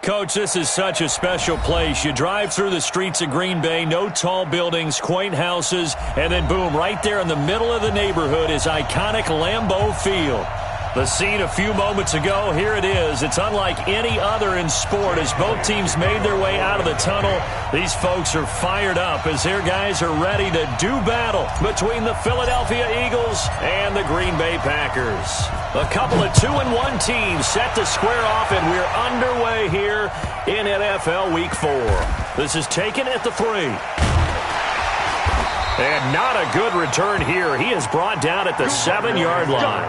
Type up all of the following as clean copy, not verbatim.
Coach, this is such a special place. You drive through the streets of Green Bay, no tall buildings, quaint houses, and then boom, right there in the middle of the neighborhood is iconic Lambeau Field. The scene a few moments ago, here it is. It's unlike any other in sport as both teams made their way out of the tunnel. These folks are fired up as their guys are ready to do battle between the Philadelphia Eagles and the Green Bay Packers. A couple of 2-1 teams set to square off, and we're underway here in NFL Week 4. This is taken at the 3. And not a good return here. He is brought down at the 7-yard line.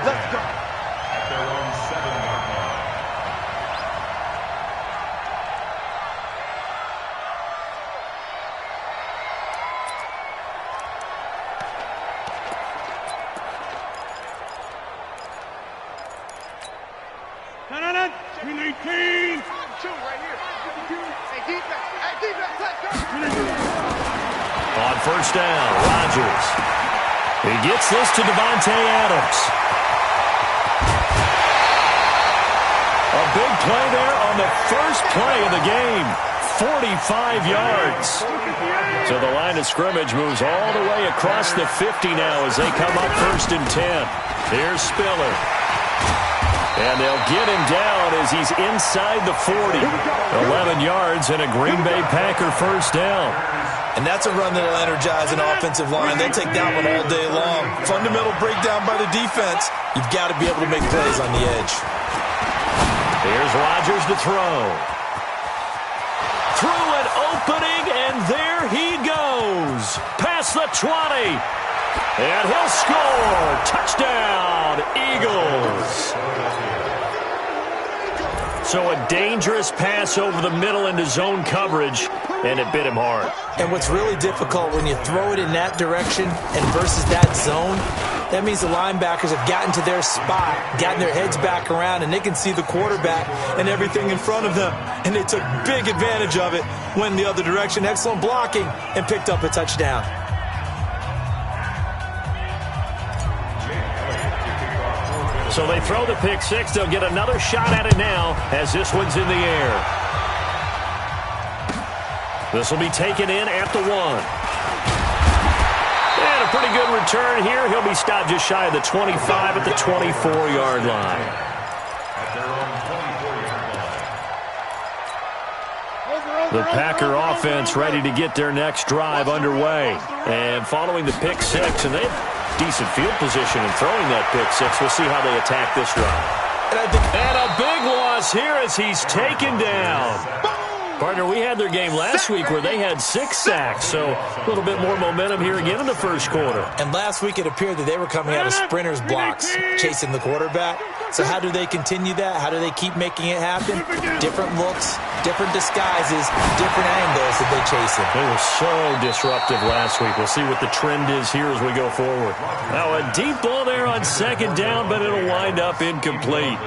Let's go. At their own 7-yard line. No. 319. 2 right here. Hey, defense, let's go. On first down, Rodgers. He gets this to Devontae Adams. A big play there on the first play of the game. 45 yards. So the line of scrimmage moves all the way across the 50 now as they come up 1st and 10. Here's Spiller. And they'll get him down as he's inside the 40. 11 yards and a Green Bay Packer first down. And that's a run that will energize an offensive line. They'll take that one all day long. Fundamental breakdown by the defense. You've got to be able to make plays on the edge. Here's Rodgers to throw. Through an opening, and there he goes. Past the 20. And he'll score. Touchdown, Eagles. So a dangerous pass over the middle into zone coverage, and it bit him hard. And what's really difficult when you throw it in that direction and versus that zone, that means the linebackers have gotten to their spot, gotten their heads back around, and they can see the quarterback and everything in front of them. And they took big advantage of it, went the other direction, excellent blocking, and picked up a touchdown. So they throw the pick six. They'll get another shot at it now as this one's in the air. This will be taken in at the 1. And a pretty good return here. He'll be stopped just shy of the 25 at the 24-yard line. At their own 24-yard line. The Packer offense ready to get their next drive underway. And following the pick six, and they have decent field position in throwing that pick six. We'll see how they attack this drive. And a big loss here as he's taken down. Partner, we had their game last week where they had 6 sacks, so a little bit more momentum here again in the first quarter. And last week it appeared that they were coming out of sprinters blocks, chasing the quarterback. So how do they continue that? How do they keep making it happen? Different looks, different disguises, different angles that they chase him. They were so disruptive last week. We'll see what the trend is here as we go forward. Now a deep ball there on second down, but it'll wind up incomplete.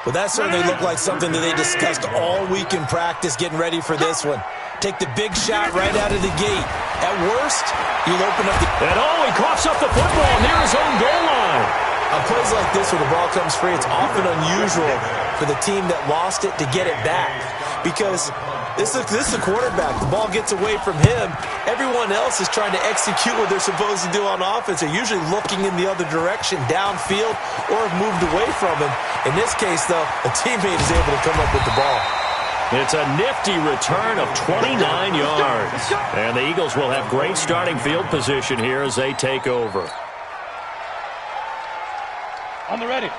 Well, that certainly looked like something that they discussed all week in practice getting ready for this one. Take the big shot right out of the gate. At worst, you'll open up the... And he coughs up the football near his own goal line. On plays like this where the ball comes free, it's often unusual for the team that lost it to get it back. Because this is the quarterback. The ball gets away from him. Everyone else is trying to execute what they're supposed to do on offense. They're usually looking in the other direction, downfield, or have moved away from him. In this case, though, a teammate is able to come up with the ball. It's a nifty return of 29 yards. And the Eagles will have great starting field position here as they take over. On the ready.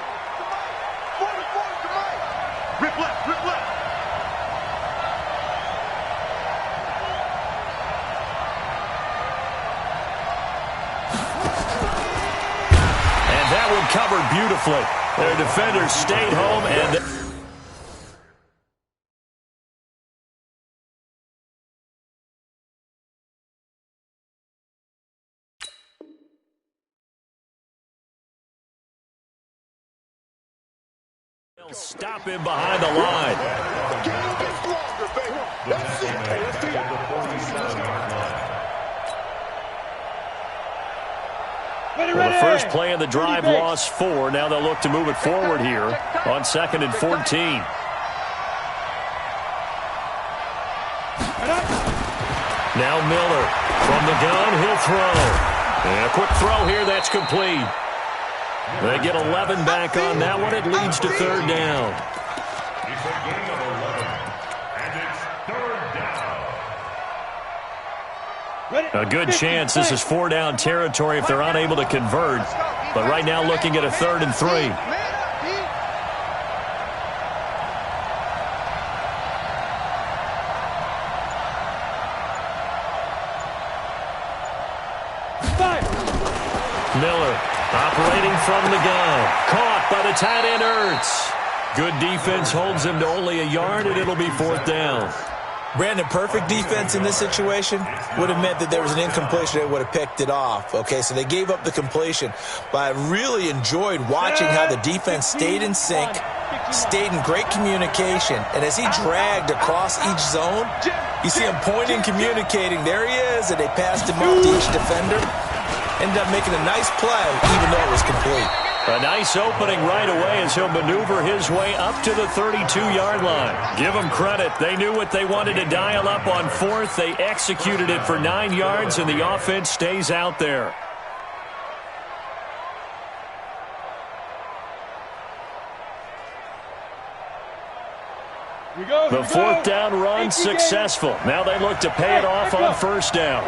Rip left. And that one covered beautifully. Their defenders stayed home and... They'll stop him behind the line. Well, the first play of the drive lost 4. Now they'll look to move it forward here on 2nd and 14. Now Miller from the gun, he'll throw. And a quick throw here, that's complete. They get 11 back on that one. It leads to third down. It's a gain of 11, and it's third down. A good chance this is 4-down territory if they're unable to convert. But right now looking at a 3rd and 3. Miller operating from the gun. Caught by the tight end Ertz. Good defense holds him to only a yard, and it'll be 4th down. Brandon, perfect defense in this situation would have meant that there was an incompletion that would have picked it off. Okay, so they gave up the completion. But I really enjoyed watching how the defense stayed in sync, stayed in great communication, and as he dragged across each zone, you see him pointing, communicating. There he is, and they passed him off to each defender. Ended up making a nice play, even though it was complete. A nice opening right away as he'll maneuver his way up to the 32-yard line. Give them credit. They knew what they wanted to dial up on 4th. They executed it for 9 yards, and the offense stays out there. The 4th down run successful. Now they look to pay it off on 1st down.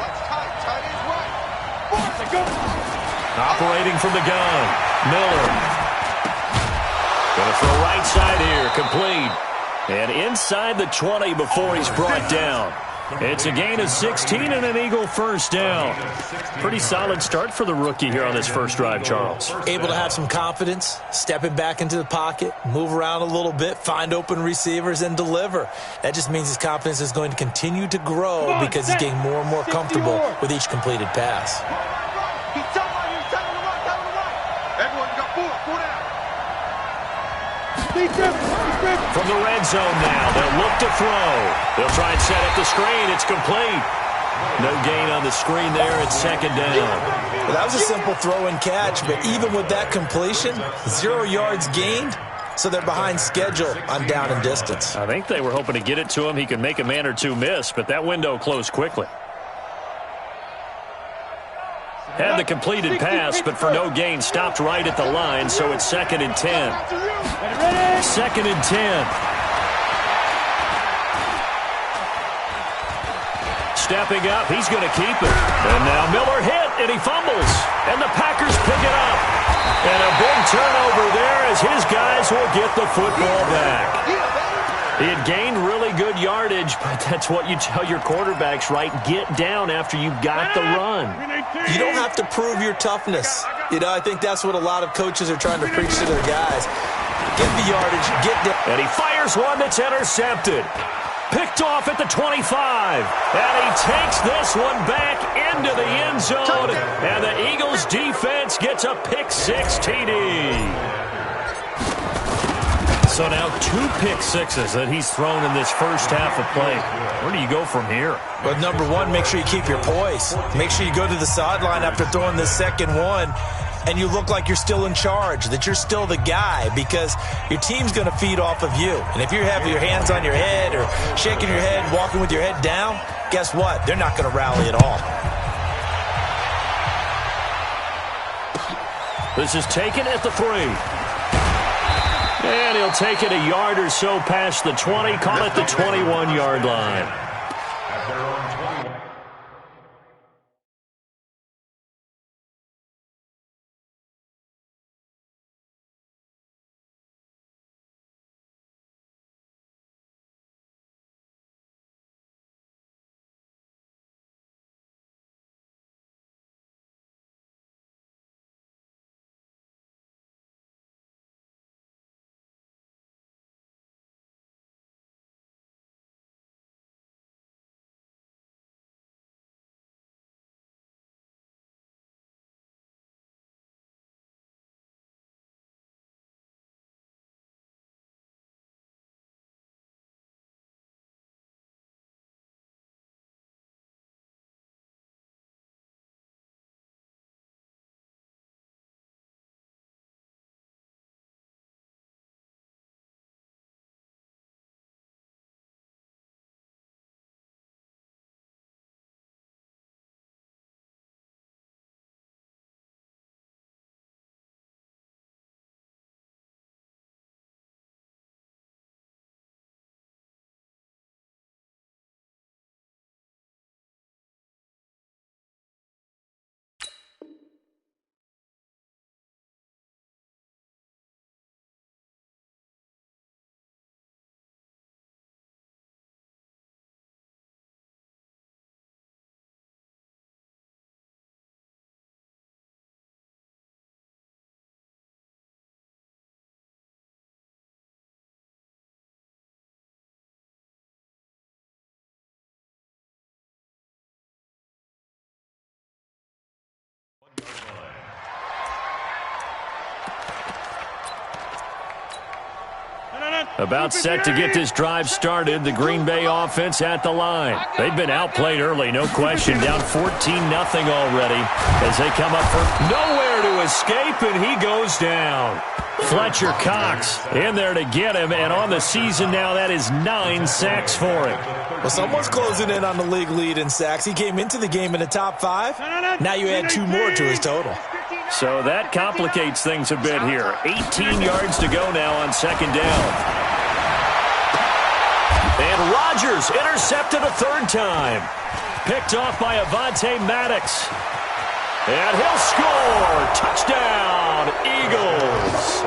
Operating from the gun, Miller. Going to throw right side here, complete. And inside the 20 before he's brought down. It's a gain of 16 and an Eagle 1st down. Pretty solid start for the rookie here on this first drive, Charles. Able to have some confidence, stepping back into the pocket, move around a little bit, find open receivers, and deliver. That just means his confidence is going to continue to grow because he's getting more and more comfortable with each completed pass. From the red zone now, they'll look to throw. They'll try and set up the screen. It's complete. No gain on the screen there. It's 2nd down. Well, that was a simple throw and catch, but even with that completion, 0 yards gained, so they're behind schedule on down and distance. I think they were hoping to get it to him. He could make a man or two miss, but that window closed quickly. Had the completed pass, but for no gain, stopped right at the line, so it's 2nd and 10. 2nd and 10. Stepping up, he's going to keep it. And now Miller hit, and he fumbles. And the Packers pick it up. And a big turnover there as his guys will get the football back. He had gained really good yardage, but that's what you tell your quarterbacks, right? Get down after you got the run. You don't have to prove your toughness. You know, I think that's what a lot of coaches are trying to preach to their guys. Get the yardage, get down. And he fires one that's intercepted. Picked off at the 25. And he takes this one back into the end zone. And the Eagles defense gets a pick-6 TD. So now 2 pick-6s that he's thrown in this first half of play. Where do you go from here? Well, number one, make sure you keep your poise. Make sure you go to the sideline after throwing the second one, and you look like you're still in charge, that you're still the guy, because your team's going to feed off of you. And if you have your hands on your head or shaking your head, walking with your head down, guess what? They're not going to rally at all. This is taken at the 3. And he'll take it a yard or so past the 20, call it the 21-yard line. About set to get this drive started. The Green Bay offense at the line. They've been outplayed early, no question. Down 14-0 already as they come up for nowhere to escape, and he goes down. Fletcher Cox in there to get him, and on the season now, that is 9 sacks for him. Well, someone's closing in on the league lead in sacks. He came into the game in the top 5. Now you add 2 more to his total. So that complicates things a bit here. 18 yards to go now on second down. And Rodgers intercepted a third time. Picked off by Avonte Maddox. And he'll score. Touchdown, Eagles.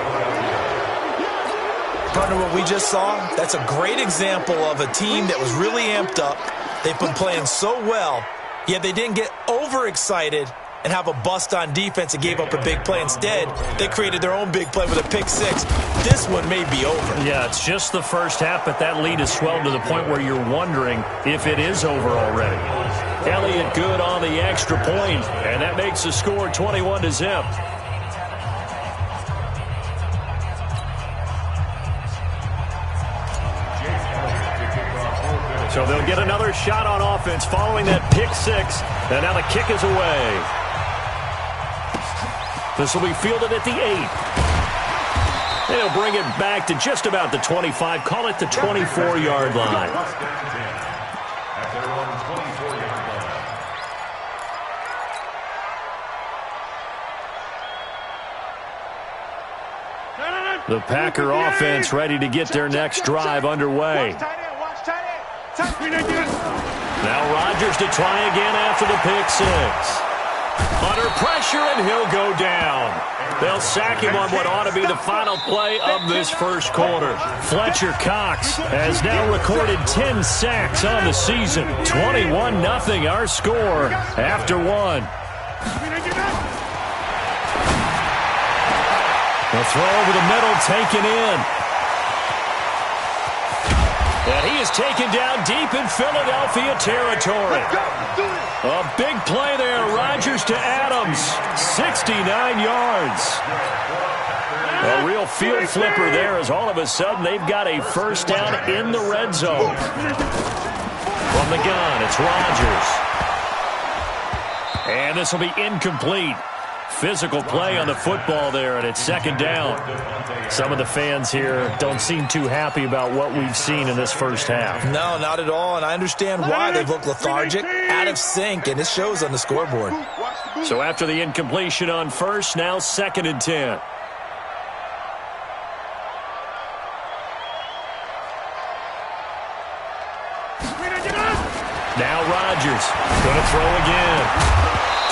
Partner, what we just saw, that's a great example of a team that was really amped up. They've been playing so well, yet they didn't get overexcited and have a bust on defense and gave up a big play. Instead, they created their own big play with a pick 6. This one may be over. Yeah, it's just the first half, but that lead has swelled to the point where you're wondering if it is over already. Elliott good on the extra point, and that makes the score 21-0. So they'll get another shot on offense following that pick 6, and now the kick is away. This will be fielded at the 8. They'll bring it back to just about the 25. Call it the 24-yard line. The Packer offense ready to get their next drive underway. Now Rodgers to try again after the pick 6. Under pressure, and he'll go down. They'll sack him on what ought to be the final play of this first quarter. Fletcher Cox has now recorded 10 sacks on the season. 21-0 our score after 1. The throw over the middle taken in. And he is taken down deep in Philadelphia territory. A big play there. Rodgers to Adams. 69 yards. A real field flipper there as all of a sudden they've got a first down in the red zone. From the gun, it's Rodgers. And this will be incomplete. Physical play on the football there, and it's second down. Some of the fans here don't seem too happy about what we've seen in this first half. No, not at all, and I understand why. They've looked lethargic, out of sync, and it shows on the scoreboard. So after the incompletion on first, now 2nd and 10. Now Rodgers going to throw again.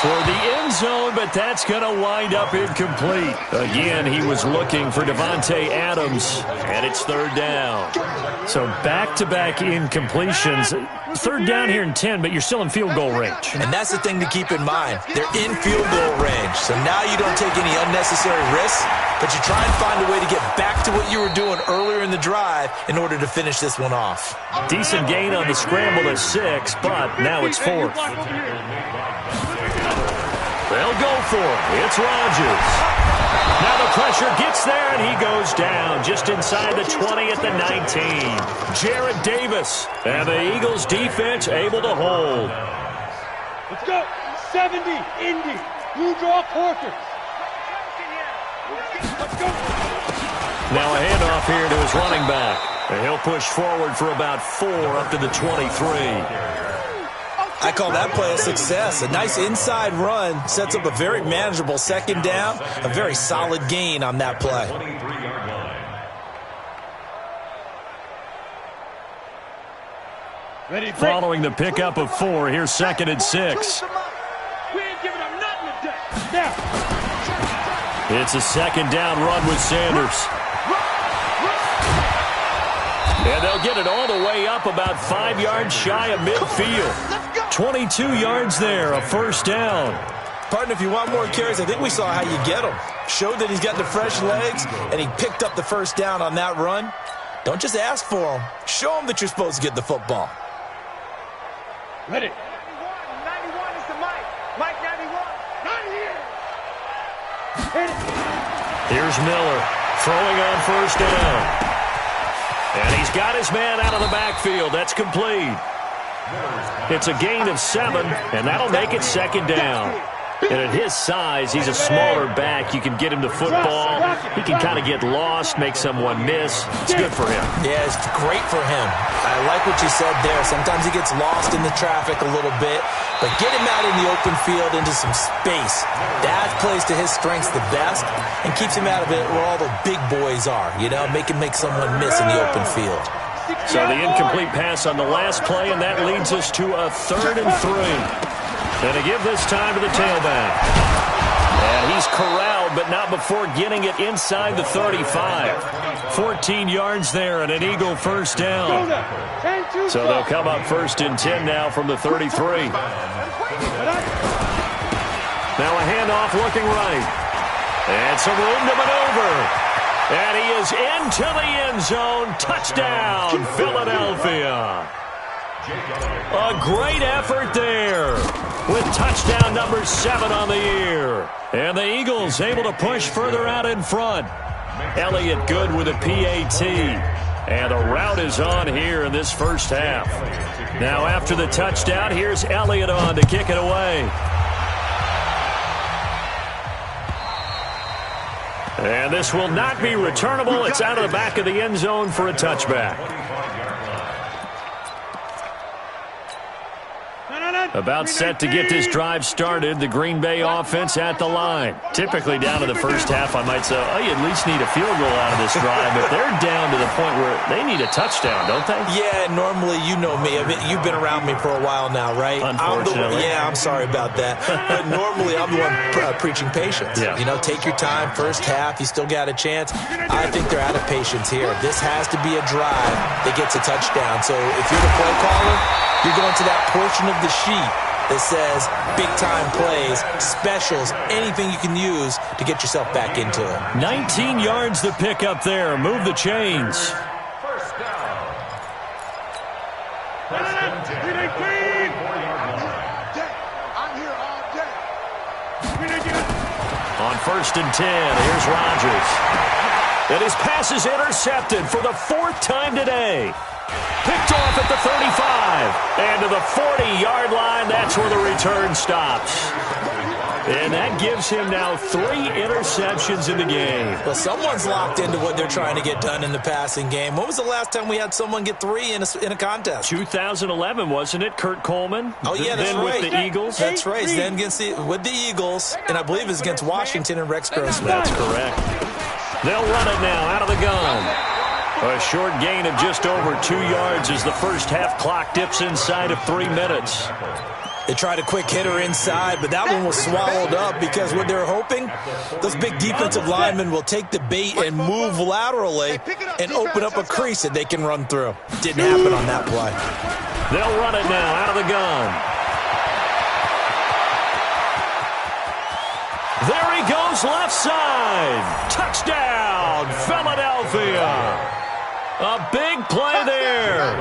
Toward the end zone, but that's going to wind up incomplete. Again, he was looking for Devontae Adams, and it's 3rd down. So back-to-back incompletions. 3rd down here in 10, but you're still in field goal range. And that's the thing to keep in mind. They're in field goal range, so now you don't take any unnecessary risks, but you try and find a way to get back to what you were doing earlier in the drive in order to finish this one off. Decent gain on the scramble to 6, but now it's 4th. They'll go for it. It's Rodgers. Now the pressure gets there, and he goes down just inside the 20 at the 19. Jarrett Davis, and the Eagles defense able to hold. Let's go. 70, Indy. Blue draw quarters. Let's go. Now a handoff here to his running back. And he'll push forward for about 4 up to the 23. I call that play a success. A nice inside run sets up a very manageable second down. A very solid gain on that play. Ready, following the pickup of 4, here's 2nd and 6. We ain't giving them nothing today. Now. It's a second down run with Sanders. And they'll get it all the way up about 5 yards shy of midfield. 22 yards there, a first down. Partner, if you want more carries, I think we saw how you get them. Showed that he's got the fresh legs, and he picked up the first down on that run. Don't just ask for them. Show them that you're supposed to get the football. Ready. 91 is the mic. Mike 91. Not here. Here's Miller throwing on first down. And he's got his man out of the backfield. That's complete. It's a gain of 7, and that'll make it second down. And at his size, he's a smaller back. You can get him the football. He can kind of get lost, make someone miss. It's good for him. Yeah, it's great for him. I like what you said there. Sometimes he gets lost in the traffic a little bit, but get him out in the open field into some space. That plays to his strengths the best and keeps him out of it where all the big boys are, you know, make him make someone miss in the open field. So the incomplete pass on the last play, and that leads us to a 3rd and 3. And to give this time to the tailback. And he's corralled, but not before getting it inside the 35. 14 yards there and an Eagle first down. So they'll come up 1st and 10 now from the 33. Now a handoff looking right. And some room to maneuver. And he is into the end zone. Touchdown, Philadelphia. A great effort there with touchdown number 7 on the year. And the Eagles able to push further out in front. Elliott good with a PAT. And the route is on here in this first half. Now after the touchdown, here's Elliott on to kick it away. And this will not be returnable. It's out of the back of the end zone for a touchback. About set to get this drive started. The Green Bay offense at the line. Typically down in the first half, I might say, oh, you at least need a field goal out of this drive. But they're down to the point where they need a touchdown, don't they? Yeah, normally, you know me. I mean, you've been around me for a while now, right? Unfortunately. I'm sorry about that. But normally, I'm the one preaching patience. Yeah. You know, take your time. First half, you still got a chance. I think they're out of patience here. This has to be a drive that gets a touchdown. So if you're the play caller, you're going to that portion of the sheet that says big-time plays, specials, anything you can use to get yourself back into it. 19 yards to pick up there. Move the chains. First down. On 1st and 10, here's Rodgers. And his pass is intercepted for the 4th time today. Picked off at the 35. And to the 40-yard line, that's where the return stops. And that gives him now 3 interceptions in the game. Well, someone's locked into what they're trying to get done in the passing game. When was the last time we had someone get 3 in a contest? 2011, wasn't it? Kurt Coleman? Oh, yeah, that's then right. With the Eagles? That's right. Then with the Eagles, and I believe it's against Washington and Rex Grossman. That's correct. They'll run it now out of the gun. A short gain of just over 2 yards as the first half clock dips inside of 3 minutes. They tried a quick hitter inside, but that one was swallowed up because what they're hoping, those big defensive linemen will take the bait and move laterally and open up a crease that they can run through. Didn't happen on that play. They'll run it now out of the gun. There he goes, left side. Touchdown, Philadelphia. A big play there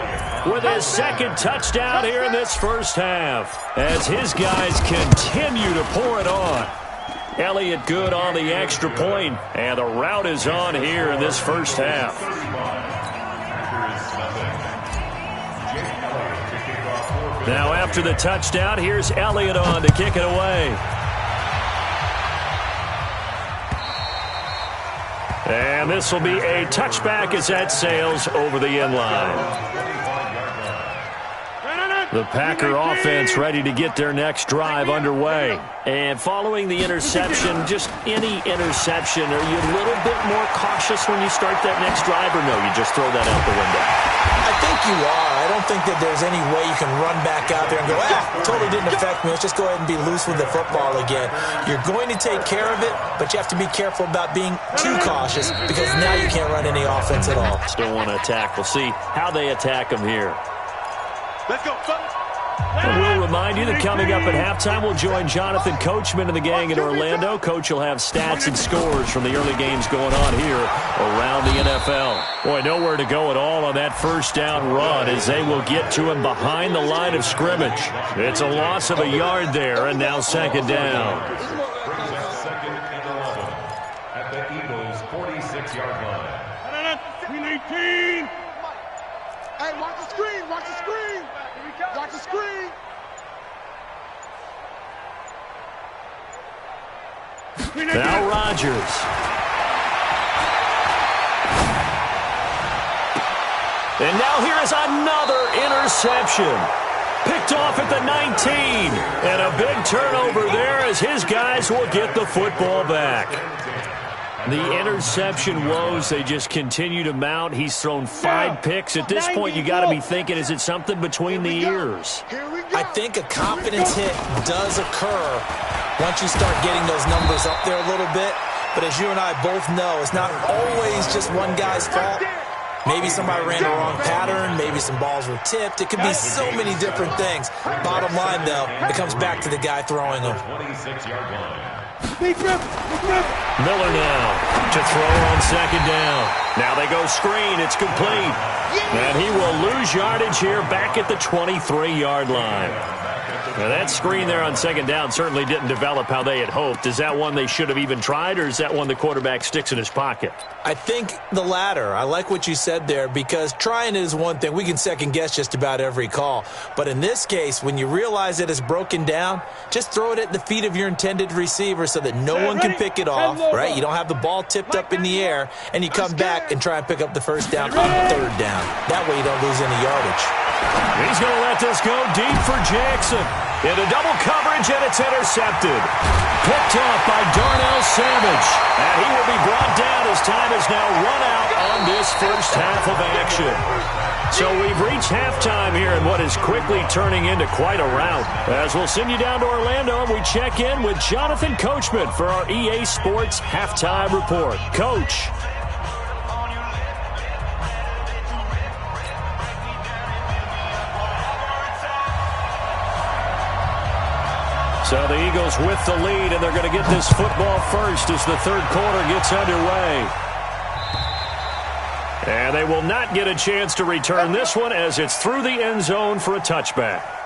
with his 2nd touchdown here in this first half as his guys continue to pour it on. Elliott good on the extra point, and the route is on here in this first half. Now after the touchdown, here's Elliott on to kick it away. And this will be a touchback as that sails over the end line. The Packer offense ready to get their next drive underway. And following the interception, just any interception, are you a little bit more cautious when you start that next drive, or no, you just throw that out the window? I think you are. I don't think that there's any way you can run back out there and go, totally didn't affect me. Let's just go ahead and be loose with the football again. You're going to take care of it, but you have to be careful about being too cautious because now you can't run any offense at all. Still want to attack. We'll see how they attack them here. Let's go, fellas. And we'll remind you that coming up at halftime, we'll join Jonathan Coachman and the gang in Orlando. Coach will have stats and scores from the early games going on here around the NFL. Boy, nowhere to go at all on that first down run as they will get to him behind the line of scrimmage. It's a loss of a yard there, and now 2nd down. Brings up 2nd and 11 at the Eagles' 46-yard line. 18. Hey, watch the screen, watch the screen. Watch the screen. Now Rodgers. And now here is another interception. Picked off at the 19. And a big turnover there as his guys will get the football back. The interception woes, they just continue to mount. He's thrown 5 picks. At this point, you got to be thinking, is it something between the ears? I think a confidence hit does occur once you start getting those numbers up there a little bit. But as you and I both know, it's not always just one guy's fault. Maybe somebody ran the wrong pattern. Maybe some balls were tipped. It could be so many different things. Bottom line, though, it comes back to the guy throwing them. 26-yard line. Miller now to throw on second down. Now they go screen. It's complete. And he will lose yardage here back at the 23-yard line. Now that screen there on second down certainly didn't develop how they had hoped. Is that one they should have even tried, or is that one the quarterback sticks in his pocket? I think the latter. I like what you said there, because trying is one thing. We can second-guess just about every call. But in this case, when you realize that it's broken down, just throw it at the feet of your intended receiver so that no one can pick it off, right? You don't have the ball tipped up in the air, and you come back and try and pick up the first down on third down. That way you don't lose any yardage. He's going to let this go deep for Jackson. Into double coverage, and it's intercepted. Picked off by Darnell Savage. And he will be brought down as time is now run out on this first half of action. So we've reached halftime here in what is quickly turning into quite a rout. As we'll send you down to Orlando, and we check in with Jonathan Coachman for our EA Sports Halftime Report. Coach. So the Eagles with the lead, and they're going to get this football first as the third quarter gets underway. And they will not get a chance to return this one as it's through the end zone for a touchback.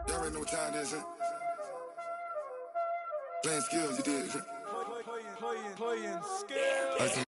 Y'all already know what time it is, huh? Playing skills, you did. Playing skills.